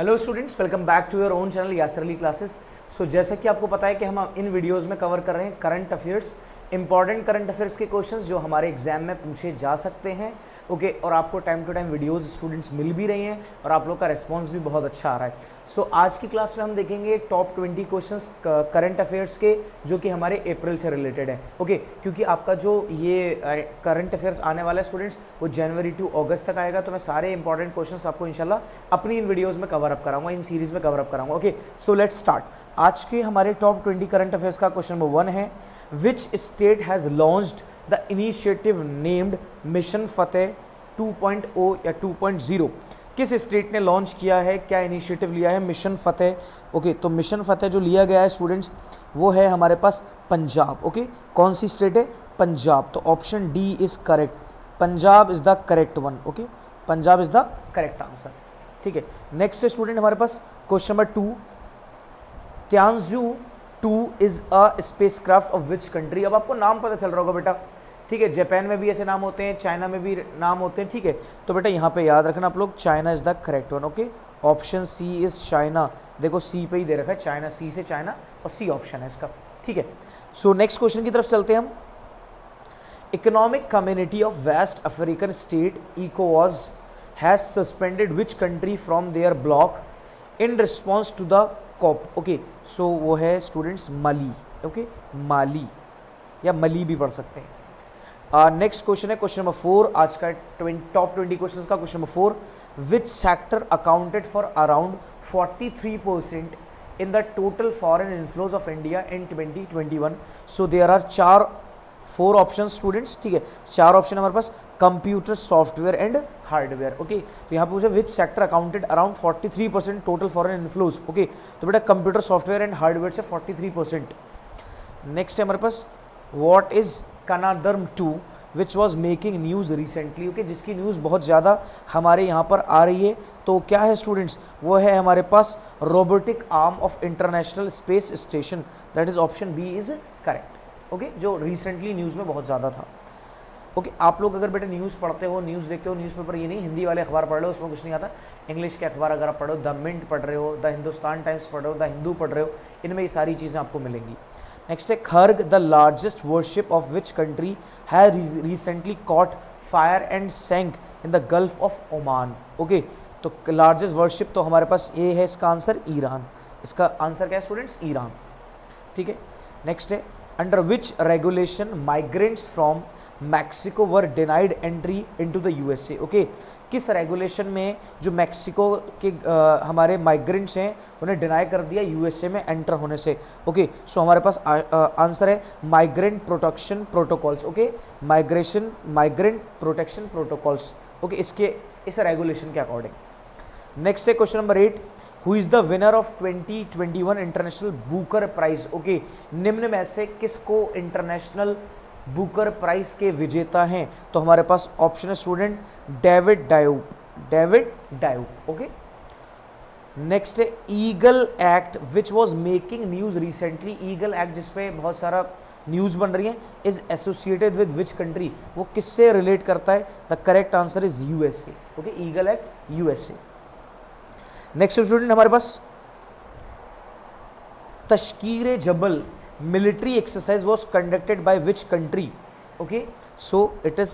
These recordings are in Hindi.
Hello students, welcome back to your own channel Yasir Ali classes. So जैसा कि आपको पता है कि हम इन वीडियोस में कवर कर रहे हैं current affairs, important current affairs के क्वेश्चंस जो हमारे एग्जाम में पूछे जा सकते हैं। ओके और आपको time to time videos students मिल भी रही हैं और आप लोग का रिस्पांस भी बहुत अच्छा आ रहा है। सो आज की क्लास में हम देखेंगे टॉप 20 क्वेश्चंस करंट अफेयर्स के जो कि हमारे अप्रैल से रिलेटेड है। ओके क्योंकि आपका जो ये करंट अफेयर्स आने वाला है स्टूडेंट्स वो जनवरी टू अगस्त तक आएगा, तो मैं सारे इंपॉर्टेंट क्वेश्चंस आपको इंशाल्लाह अपनी इन वीडियोस में कवर अप कराऊंगा, इन सीरीज में कवर अप कराऊंगा। Okay so let's start. आज के हमारे टॉप 20 करंट अफेयर्स का क्वेश्चन नंबर 1 है, which state has launched the initiative named mission Fateh 2.0 या 2.0? किस स्टेट ने लॉन्च किया है, क्या इनिशिएटिव लिया है? मिशन फतेह। ओके तो मिशन फतेह जो लिया गया है स्टूडेंट्स वो है हमारे पास पंजाब। ओके कौन सी स्टेट है? पंजाब। तो option D is correct, Punjab is the correct one. Okay Punjab is the correct answer. ठीक है, नेक्स्ट स्टूडेंट हमारे पास question number 2, Tianzhou 2 is a spacecraft of which country? अब आपको नाम पता चल रहा होगा बेटा, ठीक है, जापान में भी ऐसे नाम होते हैं, चाइना में भी नाम होते हैं। ठीक है तो बेटा यहाँ पे याद रखना आप लोग, China is the correct one. Okay option C is China, देखो सी पे ही दे रखा है चाइना, सी से चाइना और सी ऑप्शन है इसका। ठीक है सो नेक्स्ट क्वेश्चन की तरफ चलते हैं हम। Economic community of West African state इकोवास has suspended which country from their block in response to the coup? Okay so वो है स्टूडेंट्स माली। ओके माली या मली भी पढ़ सकते हैं। नेक्स्ट क्वेश्चन है क्वेश्चन नंबर 4, आज का टॉप 20 क्वेश्चन का question number 4, which sector accounted for around 43% in the total foreign inflows of India in 2021? So there are 4 option students. ठीक है 4 ऑप्शन हमारे पास, computer, software and hardware. Okay तो यहाँ पे पूछा which sector accounted around 43% total foreign inflows. Okay तो बेटा कंप्यूटर, सॉफ्टवेयर एंड हार्डवेयर से 43%। नेक्स्ट है हमारे पास, what is Canadarm 2 which was making news recently? Okay जिसकी न्यूज़ बहुत ज़्यादा हमारे यहाँ पर आ रही है, तो क्या है स्टूडेंट्स? वो है हमारे पास robotic arm of International Space Station, that is option B is correct. Okay जो रिसेंटली न्यूज़ में बहुत ज़्यादा था। ओके आप लोग अगर बेटा न्यूज़ पढ़ते हो, न्यूज़ देखते हो, न्यूज़पेपर ये नहीं हिंदी वाले अखबार पढ़ रहे हो उसमें कुछ नहीं आता, इंग्लिश के अखबार अगर आप पढ़ो, द मिंट पढ़ रहे हो, द हिंदुस्तान टाइम्स पढ़ रहे हो, द हिंदू पढ़ रहे हो, इनमें ये सारी चीज़ें आपको मिलेंगी। नेक्स्ट है, Kharg the largest warship of which country has recently caught fire and sank in the Gulf of Oman? Okay तो लार्जेस्ट वर्शिप तो हमारे पास ये है इसका आंसर ईरान। इसका आंसर क्या है स्टूडेंट्स? ईरान। ठीक है नेक्स्ट है, under which regulation migrants from Mexico were denied entry into the USA? Okay किस रेगुलेशन में जो मैक्सिको के हमारे माइग्रेंट्स हैं उन्हें डिनाई कर दिया यूएसए में एंटर होने से? ओके सो हमारे पास आंसर है migrant protection protocols. Okay migrant protection protocols. Okay इसके इस रेगुलेशन के अकॉर्डिंग। नेक्स्ट है question number 8, who is the winner of 2021 international Booker prize? Okay निम्न में से किसको इंटरनेशनल बुकर प्राइज के विजेता हैं? तो हमारे पास ऑप्शन है student David Diop, David Diop. Okay next है, eagle act which was making news recently? Eagle act जिसपे बहुत सारा न्यूज़ बन रही है is associated with which country? वो किससे रिलेट करता है? The correct answer is USA. Okay eagle act USA. Next student हमारे पास, तश्कीर जबल military exercise was conducted by which country? Okay so it is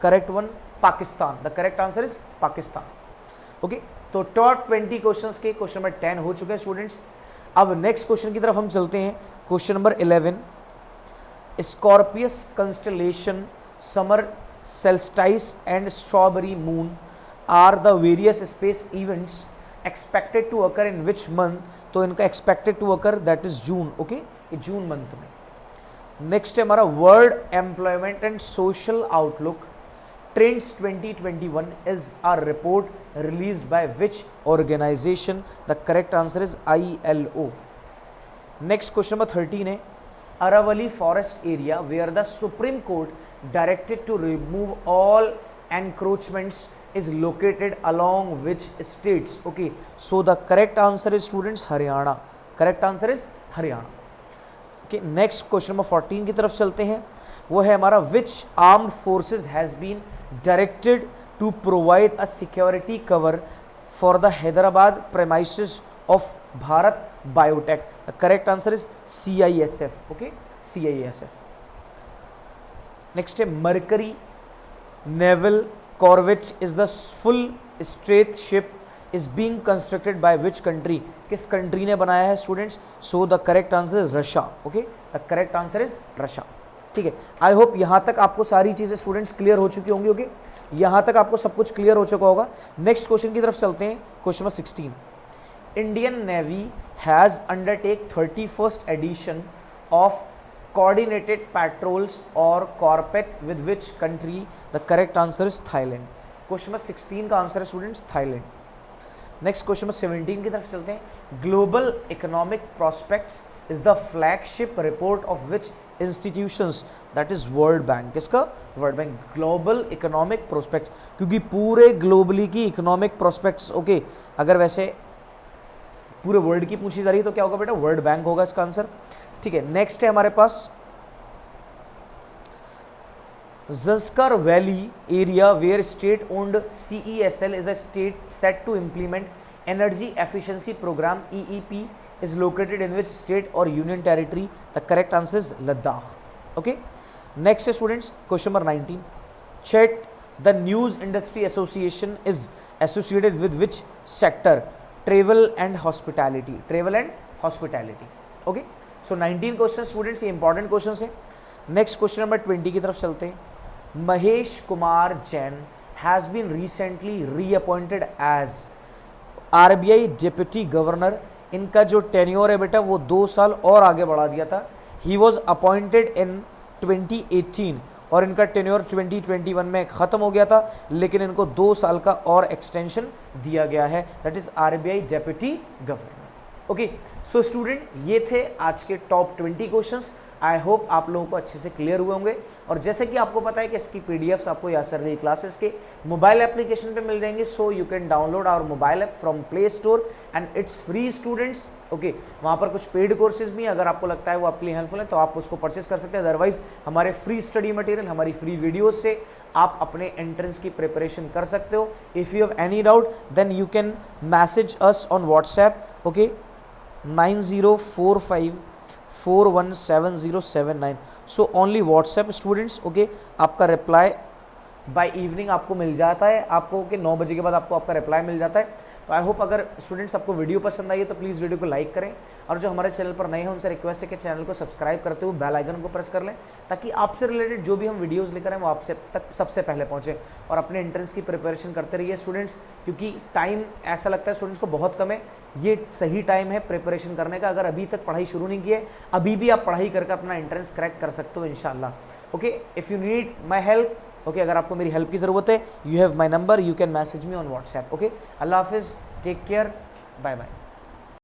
correct one, Pakistan. The correct answer is Pakistan. Okay तो टॉप 20 क्वेश्चंस के क्वेश्चन नंबर 10 हो चुके हैं स्टूडेंट्स। अब नेक्स्ट क्वेश्चन की तरफ हम चलते हैं। Question number 11, Scorpius constellation, summer solstice and strawberry moon are the various space events expected to occur in which month? तो इनका expected to occur that is June. ओके जून मंथ में। नेक्स्ट है हमारा, World Employment and Social Outlook Trends 2021 is a report released by which organization? The correct answer is ILO। Next question number 13 है, Aravalli forest area where the supreme court directed to remove all encroachments is located along which states? Okay so the correct answer is students Haryana. correct answer is Haryana. okay next question number 14 की तरफ चलते हैं। वो है हमारा, which armed forces has been directed to provide a security cover for the Hyderabad premises of Bharat Biotech? The correct answer is CISF. Okay, CISF. Next है Mercury Naval Corvette is the full strength ship is being constructed by which country? किस कंट्री ने बनाया है students? So the correct answer is Russia. Okay, the correct answer is Russia. ठीक है, आई होप यहाँ तक आपको सारी चीज़ें स्टूडेंट्स क्लियर हो चुकी होंगी. ओके, यहाँ तक आपको सब कुछ क्लियर हो चुका होगा. नेक्स्ट क्वेश्चन की तरफ चलते हैं. Question number 16. Indian Navy has undertake 31st edition of coordinated patrols or corpet with which country? The correct answer is Thailand. Question number 16 का आंसर है students Thailand. Next question number 17 की तरफ चलते हैं. Global Economic Prospects is the flagship report of which institutions? That is World Bank. किसका? World Bank. Global Economic Prospects, क्योंकि पूरे ग्लोबली की इकोनॉमिक प्रोस्पेक्ट्स ओके अगर वैसे पूरे वर्ल्ड की पूछी जा रही है तो क्या होगा बेटा? वर्ल्ड बैंक होगा इसका आंसर. ठीक है, नेक्स्ट है हमारे पास Zanskar valley area where state owned CESL is a state set to implement energy efficiency programme EEP is located in which state और union territory? The correct answer is Ladakh. Okay, next है स्टूडेंट्स क्वेश्चन नंबर 19. चेट the news industry association is associated with which sector? Travel and hospitality. Travel and hospitality. Okay, so 19 question students, ये इंपॉर्टेंट क्वेश्चन है. नेक्स्ट क्वेश्चन नंबर 20 की तरफ चलते हैं. Mahesh Kumar Jain has been recently reappointed as RBI deputy governor. इनका जो टेन्योर है बेटा वो 2 साल और आगे बढ़ा दिया था. ही वॉज अपॉइंटेड इन 2018 और इनका टेन्योर 2021 में ख़त्म हो गया था, लेकिन इनको 2 साल का और एक्सटेंशन दिया गया है. That is RBI deputy governor. Okay, so student ये थे आज के टॉप 20 क्वेश्चंस. आई होप आप लोगों को अच्छे से क्लियर हुए होंगे. और जैसे कि आपको पता है कि इसकी PDFs आपको यासरली क्लासेस के मोबाइल एप्लीकेशन पे मिल जाएंगे. So you can download our mobile app from Play Store and it's free students. Okay, वहाँ पर कुछ पेड कोर्सेज भी अगर आपको लगता है वो आपके लिए हेल्पफुल है तो आप उसको परचेस कर सकते हैं. अदरवाइज हमारे फ्री स्टडी मटेरियल, हमारी फ्री वीडियोज से आप अपने एंट्रेंस की प्रिपरेशन कर सकते हो. If you have any doubt then you can message us on WhatsApp. Okay, 9045417079. So only WhatsApp students. Okay, आपका रिप्लाई बाय इवनिंग आपको मिल जाता है. आपको कि 9 बजे के बाद आपको आपका रिप्लाई मिल जाता है. तो आई होप अगर स्टूडेंट्स आपको वीडियो पसंद आई है तो प्लीज़ वीडियो को लाइक करें. और जो हमारे चैनल पर नए हैं उनसे रिक्वेस्ट है कि चैनल को सब्सक्राइब करते हुए बेल आइकन को प्रेस कर लें, ताकि आपसे रिलेटेड जो भी हम वीडियोज़ लेकर आए वो आपसे तक सबसे पहले पहुँचे. और अपने एंट्रेंस की प्रिपरेशन करते रहिए स्टूडेंट्स, क्योंकि टाइम ऐसा लगता है स्टूडेंट्स को बहुत कम है. ये सही टाइम है प्रिपरेशन करने का. अगर अभी तक पढ़ाई शुरू नहीं की है, अभी भी आप पढ़ाई करके अपना एंट्रेंस क्रैक कर सकते हो इंशाल्लाह. Okay, if you need my help, okay, अगर आपको मेरी हेल्प की ज़रूरत है, you have my number, you can message me on WhatsApp. Okay, अल्लाह हाफिज़, टेक केयर, बाय बाय.